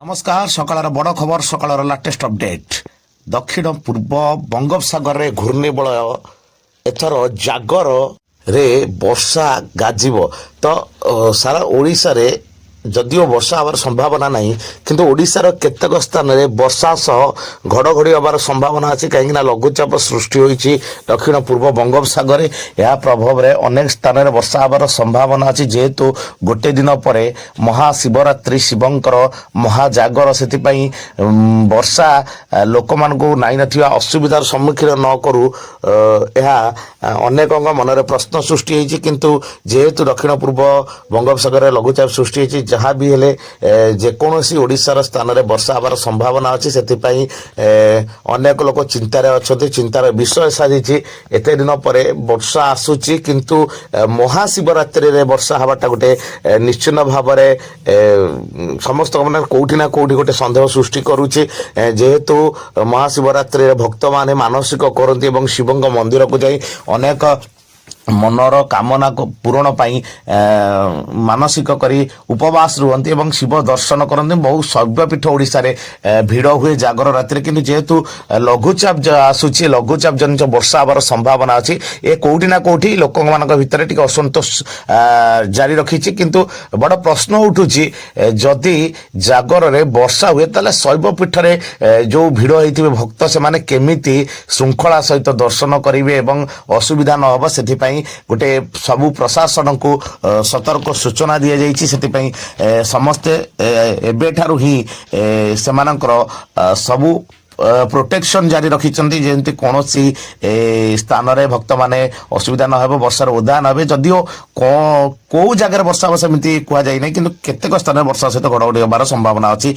नमस्कार सकाळ बड़ खबर सकाळ लाटेस्ट अपडेट दक्षिण पूर्व बंगोपसागर रे घूर्णिबलय एथर जागर रे वर्षा गाजिब तो सारा ओडिशा रे जदिओ वर्षा हबार संभावना नहीं किंतु ओडिशार केतेक स्थान रे वर्षा सह घड़घड़ी हबार संभावना अच्छी कहीं लघुचाप सृष्टि होईछि दक्षिण पूर्व बंगोपसागर या प्रभाव रे अनेक स्थान रे वर्षा हबार संभावना अच्छी जेहेतु गोटे दिन पर महाशिवरात्रि शिवंकर महाजागर से वर्षा लोक मान नाई नथिबा असुविधार सम्मुखीन न करू अनेक मनरे प्रश्न सृष्टि होईछि किंतु जेहेतु दक्षिण पूर्व बंगोपसागर रे लघुचाप सृष्टि होईछि जहाँ भी हेले जेकोसी ओडिशार स्थान में वर्षा हबार संभावना अच्छी से अनेक लोक चिंतार अच्छा चिंतार विषय साजिश एत दिन पर वर्षा आसूची किंतु महाशिवरात्रि रे वर्षा हवाटा गोटे निश्चित भाव समस्त मैंने कौटी ना कौटी गोटे सन्देह सृष्टि करुचे जेहेतु महाशिवरात्रि रे भक्त माने मानसिक करती और शिव मंदिर को जाई अनेक मनर कामना को पूरण पाई मानसिक करी उपवास रुहंती एवं शिव दर्शन करते बहुत शैवपीठ ओडिशा रे भिड़ हुए जागर राति किंतु जेहेतु लघुचाप आसूची लघुचाप जनित वर्षा हबार संभावना अच्छी ए कौटी ना कौटी लोक भितर टिके असंतोष जारी रखी किंतु बड़ प्रश्न उठुची जदि जागर रे वर्षा हुए ताले शैवपीठ रे जो भिड़ होइथिबे भक्त से माने केमिति श्रृंखला सहित दर्शन करिवे एवं असुविधा न होबा सेथिपई गोटे सबु प्रशासन को सतर्क सूचना दि जाइए समस्ते एबेठारु ही सेमानकर सबु प्रोटेक्शन जारी रखिंट जमी कौन स्थान रे भक्त माने असुविधा न हो वर्षार ओदा न जदिओ कौ जगह वर्षा सेमती कहुई ना कि केतेक स्थान वर्षा सहित घड़घड़ी हबार संभावना अच्छी।